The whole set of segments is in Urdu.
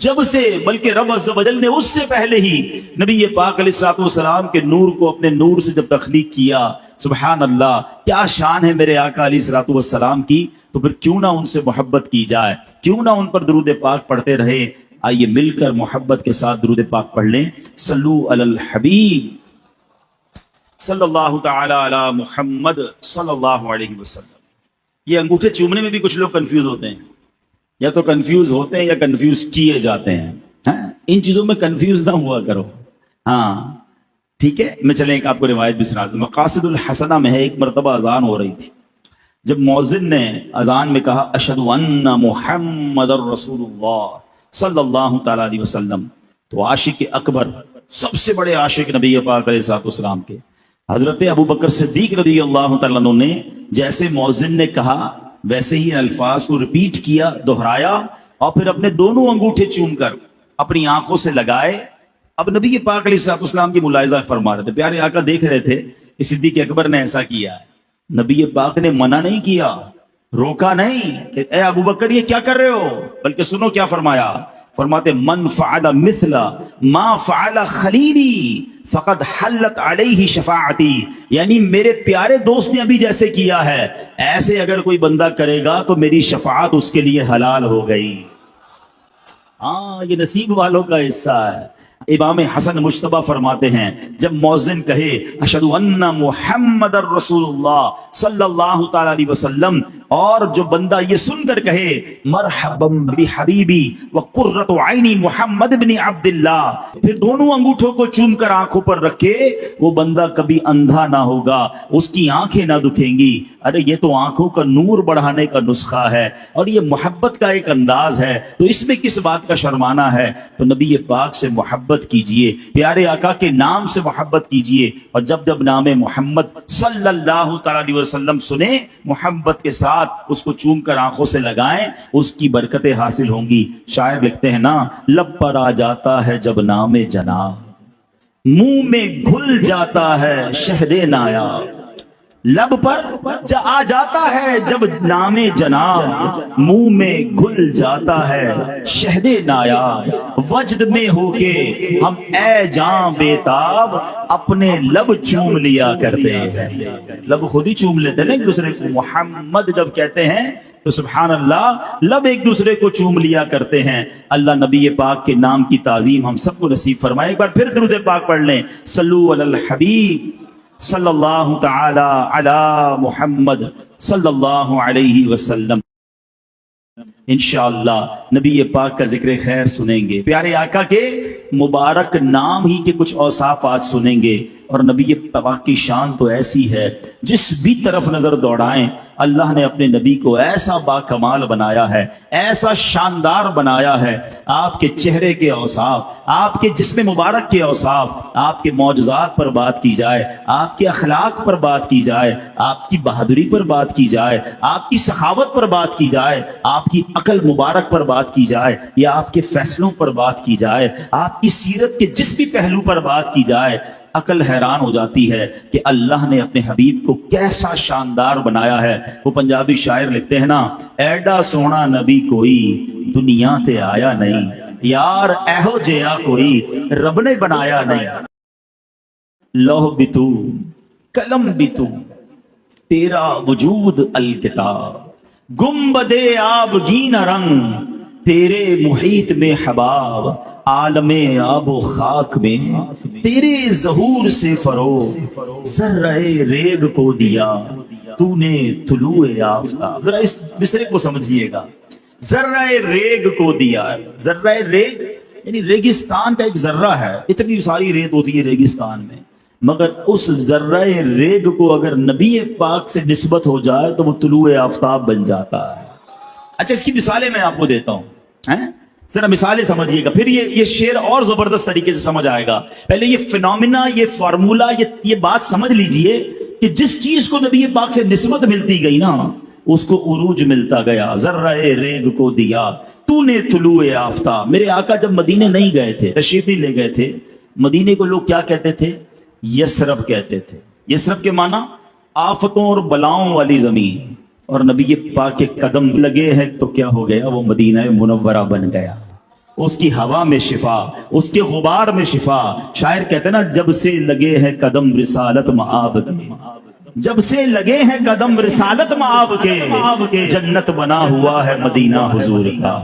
جب سے، بلکہ رب عز و جل نے اس سے پہلے ہی نبی پاک علیہ الصلوۃ والسلام کے نور کو اپنے نور سے جب تخلیق کیا، سبحان اللہ، کیا شان ہے میرے آقا علیہ الصلوۃ والسلام کی، تو پھر کیوں نہ ان سے محبت کی جائے، کیوں نہ ان پر درود پاک پڑھتے رہے۔ آئیے مل کر محبت کے ساتھ درود پاک پڑھ لیں۔ صلو علی الحبیب صلی اللہ تعالی علی محمد صلی اللہ علیہ وسلم۔ یہ انگوٹھے چومنے میں بھی کچھ لوگ کنفیوز ہوتے ہیں، یا تو کنفیوز ہوتے ہیں یا کنفیوز کیے جاتے ہیں۔ ان چیزوں میں کنفیوز نہ ہوا کرو۔ ہاں ٹھیک ہے، میں چلیں ایک آپ کو روایت بھی سنا دوں۔ مقاصد الحسنہ میں ہے، ایک مرتبہ اذان ہو رہی تھی، جب مؤذن نے اذان میں کہا اشہد ان محمد رسول اللہ صلی اللہ تعالی علیہ وسلم، تو عاشق اکبر، سب سے بڑے عاشق نبی پاک علیہ الصلوۃ والسلام کے حضرت ابو بکر صدیق رضی اللہ تعالیٰ عنہ نے جیسے مؤذن نے کہا ویسے ہی الفاظ کو ریپیٹ کیا، دہرایا، اور پھر اپنے دونوں انگوٹھے چوم کر اپنی آنکھوں سے لگائے۔ اب نبی پاک علیہ الصلوۃ والسلام کی ملاحظہ فرما رہے تھے، پیارے آقا دیکھ رہے تھے کہ صدیق اکبر نے ایسا کیا ہے۔ نبی پاک نے منع نہیں کیا، روکا نہیں کہ اے ابو بکر یہ کیا کر رہے ہو، بلکہ سنو کیا فرمایا، فرماتے من فعل مثل ما فعل خلیلی فقد حلت علیہ شفاعتی، یعنی میرے پیارے دوست نے ابھی جیسے کیا ہے ایسے اگر کوئی بندہ کرے گا تو میری شفاعت اس کے لیے حلال ہو گئی۔ ہاں یہ نصیب والوں کا حصہ ہے۔ امام حسن مجتبی فرماتے ہیں جب مؤذن کہے اشہد ان محمد رسول اللہ صلی اللہ تعالی علیہ وسلم، اور جو بندہ یہ سن کر کہے مرحبا بحبیبی وقرۃ عینی محمد بن عبد اللہ، پھر دونوں انگوٹھوں کو چوم کر آنکھوں پر رکھے، وہ بندہ کبھی اندھا نہ ہوگا، اس کی آنکھیں نہ دکھیں گی۔ ارے یہ تو آنکھوں کا نور بڑھانے کا نسخہ ہے، اور یہ محبت کا ایک انداز ہے، تو اس میں کس بات کا شرمانا ہے؟ تو نبی پاک سے محبت کیجئے، پیارے آقا کے نام سے محبت کیجئے، اور جب جب نام محمد صلی اللہ تعالی علیہ وسلم سنیں محبت کے ساتھ اس کو چوم کر آنکھوں سے لگائیں، اس کی برکتیں حاصل ہوں گی۔ شاعر لکھتے ہیں نا، لب پر آ جاتا ہے جب نام جناب، منہ میں گھل جاتا ہے شہد نایاب، لب پر آ جاتا ہے جب نام جناب، منہ میں گھل جاتا ہے شہد نایاب، وجد میں ہو کے ہم اے جاں بیتاب اپنے لب چوم لیا کرتے ہیں۔ لب خود ہی چوم لیتے ہیں ایک دوسرے کو، محمد جب کہتے ہیں تو سبحان اللہ لب ایک دوسرے کو چوم لیا کرتے ہیں۔ اللہ نبی پاک کے نام کی تعظیم ہم سب کو نصیب فرمائے۔ ایک بار پھر درود پاک پڑھ لیں، صلو علی الحبیب صلی اللہ تعالی علی محمد صلی اللہ علیہ وسلم۔ انشاءاللہ نبی پاک کا ذکر خیر سنیں گے، پیارے آقا کے مبارک نام ہی کے کچھ اوصاف آج سنیں گے، اور نبی پاک کی شان تو ایسی ہے جس بھی طرف نظر دوڑائیں اللہ نے اپنے نبی کو ایسا با کمال بنایا ہے، ایسا شاندار بنایا ہے۔ آپ کے چہرے کے اوصاف، آپ کے جسم مبارک کے اوصاف، آپ کے معجزات پر بات کی جائے، آپ کے اخلاق پر بات کی جائے، آپ کی بہادری پر بات کی جائے، آپ کی سخاوت پر بات کی جائے، آپ کی عقل مبارک پر بات کی جائے، یا آپ کے فیصلوں پر بات کی جائے، آپ کی سیرت کے جس بھی پہلو پر بات کی جائے، عقل حیران ہو جاتی ہے کہ اللہ نے اپنے حبیب کو کیسا شاندار بنایا ہے۔ وہ پنجابی شاعر لکھتے ہیں نا، ایڈا سونا نبی کوئی دنیا تے آیا نہیں، یار ایہو جیا کوئی رب نے بنایا نہیں۔ لوح بھی تو، قلم بھی تو، تیرا وجود الکتاب، گنبد آبگین رنگ تیرے محیط میں حباب، عالم آب و خاک میں تیرے ظہور سے فروغ، ذرہ ریگ کو دیا تو نے طلوع آفتاب۔ ذرا اس مصرے کو سمجھیے گا، ذرہ ریگ کو دیا۔ ذرہ ریگ یعنی ریگستان کا ایک ذرہ ہے، اتنی ساری ریت ہوتی ہے ریگستان میں، مگر اس ذرہ ریگ کو اگر نبی پاک سے نسبت ہو جائے تو وہ طلوع آفتاب بن جاتا ہے۔ اچھا اس کی مثالیں میں آپ کو دیتا ہوں، ذرا مثالیں سمجھیے گا، پھر یہ شعر اور زبردست طریقے سے سمجھ آئے گا۔ پہلے یہ فینومینا، یہ فارمولا، یہ بات سمجھ لیجئے کہ جس چیز کو نبی پاک سے نسبت ملتی گئی نا اس کو عروج ملتا گیا۔ ذرہ ریگ کو دیا تو نے طلوع آفتاب۔ میرے آقا جب مدینے نہیں گئے تھے، تشریف نہیں لے گئے تھے، مدینے کو لوگ کیا کہتے تھے؟ یسرب کہتے تھے۔ یسرب کے معنی آفتوں اور بلاؤں والی زمین، اور نبی پاک کے قدم لگے ہیں تو کیا ہو گیا؟ وہ مدینہ منورہ بن گیا۔ اس کی ہوا میں شفا، اس کے غبار میں شفا. شاعر کہتے ہیں نا، جب سے لگے ہیں قدم رسالت مآب کے، جب سے لگے ہیں قدم رسالت مآب کے، جنت بنا ہوا ہے مدینہ حضور کا.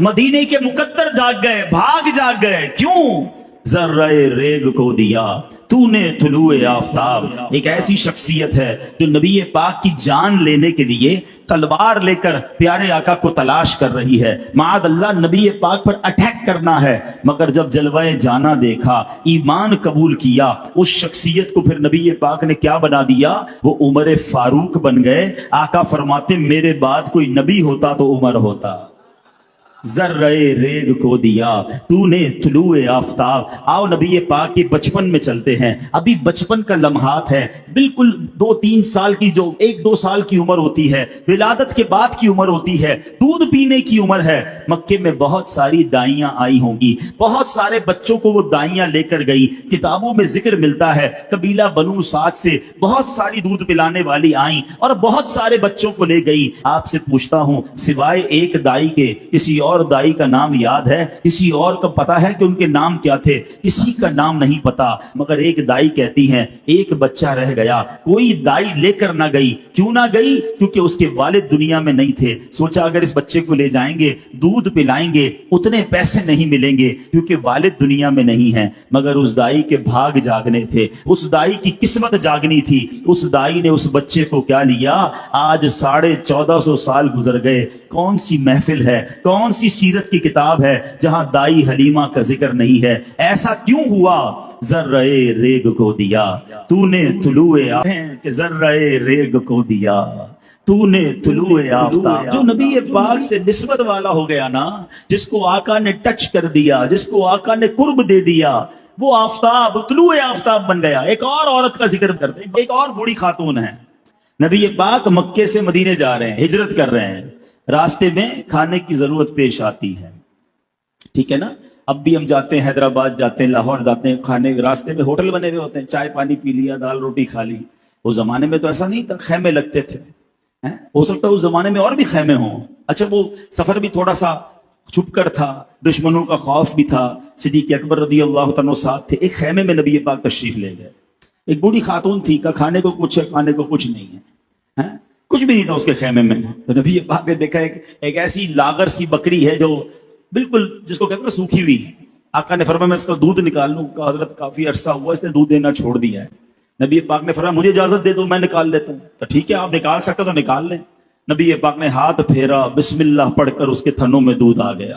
مدینے کے مقدر جاگ گئے، بھاگ جاگ گئے. کیوں؟ ذرہ ریگ کو دیا تو نے طلوع آفتاب. ایک ایسی شخصیت ہے جو نبی پاک کی جان لینے کے لیے تلوار لے کر پیارے آقا کو تلاش کر رہی ہے. معاذ اللہ نبی پاک پر اٹیک کرنا ہے، مگر جب جلوہ جانا دیکھا، ایمان قبول کیا، اس شخصیت کو پھر نبی پاک نے کیا بنا دیا؟ وہ عمر فاروق بن گئے. آقا فرماتے میرے بعد کوئی نبی ہوتا تو عمر ہوتا. ذرہ ریگ کو دیا تو نے طلوع آفتاب. آؤ نبی پاک کے بچپن میں چلتے ہیں. ابھی بچپن کا لمحات ہے، بالکل 2-3 سال کی، جو 1-2 سال کی عمر ہوتی ہے، ولادت کے بعد کی عمر ہوتی ہے، دودھ پینے کی عمر ہے. مکے میں بہت ساری دائیاں آئی ہوں گی، بہت سارے بچوں کو وہ دائیاں لے کر گئی. کتابوں میں ذکر ملتا ہے قبیلہ بنو سعد سے بہت ساری دودھ پلانے والی آئیں اور بہت سارے بچوں کو لے گئی. آپ سے پوچھتا ہوں، سوائے ایک دائی کے کسی اور دائی کا نام یاد ہے؟ کسی اور کو پتا ہے کہ ان کے نام کیا تھے؟ کسی کا نام نہیں پتا. مگر ایک دائی کہتی ہیں ایک بچہ رہ گیا، کوئی دائی لے کر نہ گئی. کیوں نہ گئی؟ کیونکہ اس کے والد دنیا میں نہیں تھے. سوچا اگر اس بچے کو لے جائیں گے، دودھ پلائیں گے، اتنے پیسے نہیں ملیں گے کیونکہ والد دنیا میں نہیں ہیں. مگر اس دائی کے بھاگ جاگنے تھے، اس دائی کی قسمت جاگنی تھی. اس دائی نے اس بچے کو کیا لیا؟ آج 1450 سال گزر گئے. کون سی محفل ہے، کون سی سیرت کی کتاب ہے جہاں دائی حلیمہ کا ذکر نہیں ہے؟ ایسا کیوں ہوا؟ ذرہ ریگ کو دیا تو نے طلوع کہ ذرہ ریگ کو دیا تو نے طلوع آفتاب. جو نبی پاک سے نسبت والا ہو گیا نا، جس کو آقا نے ٹچ کر دیا، جس کو آقا نے قرب دے دیا، وہ آفتاب طلوع آفتاب بن گیا. ایک اور عورت کا ذکر کرتے ہیں، ایک اور بوڑھی خاتون ہے. نبی پاک مکے سے مدینے جا رہے ہیں، ہجرت کر رہے ہیں. راستے میں کھانے کی ضرورت پیش آتی ہے، ٹھیک ہے نا؟ اب بھی ہم جاتے ہیں، حیدرآباد جاتے ہیں، لاہور جاتے ہیں، کھانے راستے میں ہوٹل بنے ہوئے ہوتے ہیں، چائے پانی پی لیا، دال روٹی کھا لی. اس زمانے میں تو ایسا نہیں تھا، خیمے لگتے تھے. ہو سکتا ہے اس زمانے میں اور بھی خیمے ہوں. اچھا، وہ سفر بھی تھوڑا سا چھپ کر تھا، دشمنوں کا خوف بھی تھا. صدیق اکبر رضی اللہ عنہ ساتھ تھے. ایک خیمے میں نبی پاک تشریف لے گئے. ایک بوڑھی خاتون تھی، کا کھانے کو کچھ ہے، کھانے کو کچھ نہیں ہے، کچھ بھی نہیں تھا اس کے خیمے میں. تو نبی پاک نے دیکھا ایک ایسی لاغر سی بکری ہے جو بالکل جس کو کہتے ہیں سوکھی ہوئی. آقا نے فرمایا میں اس کا دودھ نکال لوں. کہ حضرت کافی عرصہ ہوا اس نے دودھ دینا چھوڑ دیا ہے. نبی پاک نے فرمایا مجھے اجازت دے دو، میں نکال لیتا ہوں. تو ٹھیک ہے، آپ نکال سکتے تو نکال لیں. نبی پاک نے ہاتھ پھیرا، بسم اللہ پڑھ کر اس کے تھنوں میں دودھ آ گیا.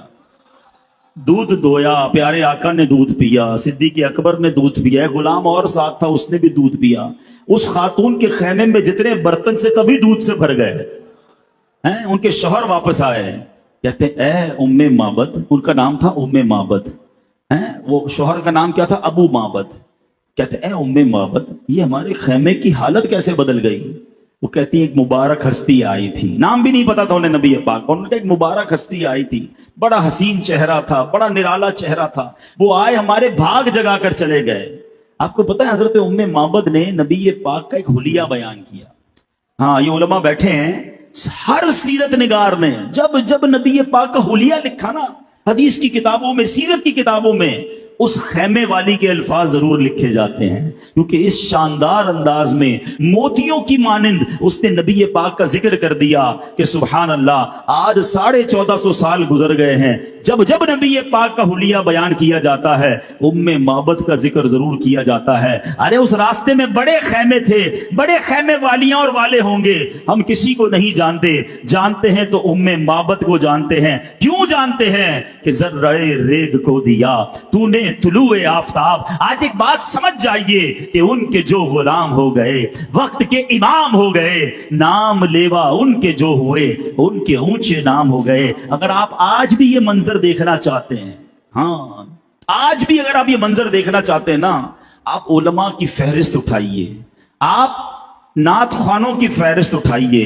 دودھ دویا، پیارے آقا نے دودھ پیا، صدیق اکبر نے دودھ پیا، غلام اور ساتھ تھا اس نے بھی دودھ پیا. اس خاتون کے خیمے میں جتنے برتن سے کبھی دودھ سے بھر گئے. ان کے شوہر واپس آئے، کہتے اے ام معبد، ان کا نام تھا ام معبد. وہ شوہر کا نام کیا تھا؟ ابو معبد. کہتے اے ام معبد، یہ ہمارے خیمے کی حالت کیسے بدل گئی؟ وہ کہتی ایک مبارک ہستی آئی تھی. نام بھی نہیں پتا تھا انہیں نبی پاک کو. انہوں نے ایک مبارک ہستی آئی تھی، بڑا حسین چہرہ تھا، بڑا نرالا چہرہ تھا. وہ آئے، ہمارے بھاگ جگا کر چلے گئے. آپ کو پتا ہے حضرت ام معبد نے نبی پاک کا ایک حلیہ بیان کیا. ہاں، یہ علماء بیٹھے ہیں، ہر سیرت نگار نے جب نبی پاک کا حلیہ لکھا نا، حدیث کی کتابوں میں، سیرت کی کتابوں میں، اس خیمے والی کے الفاظ ضرور لکھے جاتے ہیں، کیونکہ اس شاندار انداز میں موتیوں کی مانند اس نے نبی پاک کا ذکر کر دیا کہ سبحان اللہ. آج 1450 سال گزر گئے ہیں، جب نبی پاک کا حلیہ بیان کیا جاتا ہے ام معبد کا ذکر ضرور کیا جاتا ہے. ارے اس راستے میں بڑے خیمے تھے، بڑے خیمے والیاں اور والے ہوں گے. ہم کسی کو نہیں جانتے ہیں تو ام معبد کو جانتے ہیں. کیوں جانتے ہیں؟ کہ ذرہ ریگ کو دیا تو نے طلوع آفتاب. آج ایک بات سمجھ جائیے کہ ان کے جو غلام ہو گئے، وقت کے امام ہو گئے، نام لیوا ان کے جو ہوئے، ان کے اونچے نام ہو گئے. اگر آپ آج بھی یہ منظر دیکھنا چاہتے ہیں، ہاں آج بھی اگر آپ یہ منظر دیکھنا چاہتے ہیں نا، آپ علماء کی فہرست اٹھائیے، آپ نعت خوانوں کی فہرست اٹھائیے.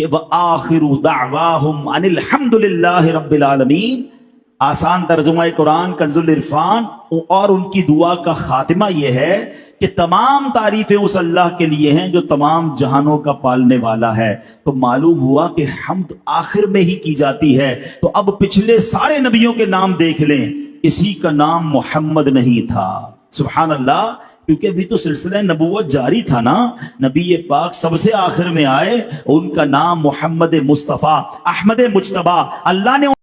کہ وآخر دعواہم ان الحمد للہ رب العالمین، آسان ترجمہ قرآن کنز العرفان، اور ان کی دعا کا خاتمہ یہ ہے کہ تمام تعریفیں اس اللہ کے لیے ہیں جو تمام جہانوں کا پالنے والا ہے۔ تو معلوم ہوا کہ حمد آخر میں ہی کی جاتی ہے۔ تو اب پچھلے سارے نبیوں کے نام دیکھ لیں، کسی کا نام محمد نہیں تھا۔ سبحان اللہ، کیونکہ ابھی تو سلسلہ نبوت جاری تھا نا، نبی پاک سب سے آخر میں آئے، ان کا نام محمد مصطفیٰ احمد مجتبیٰ، اللہ نے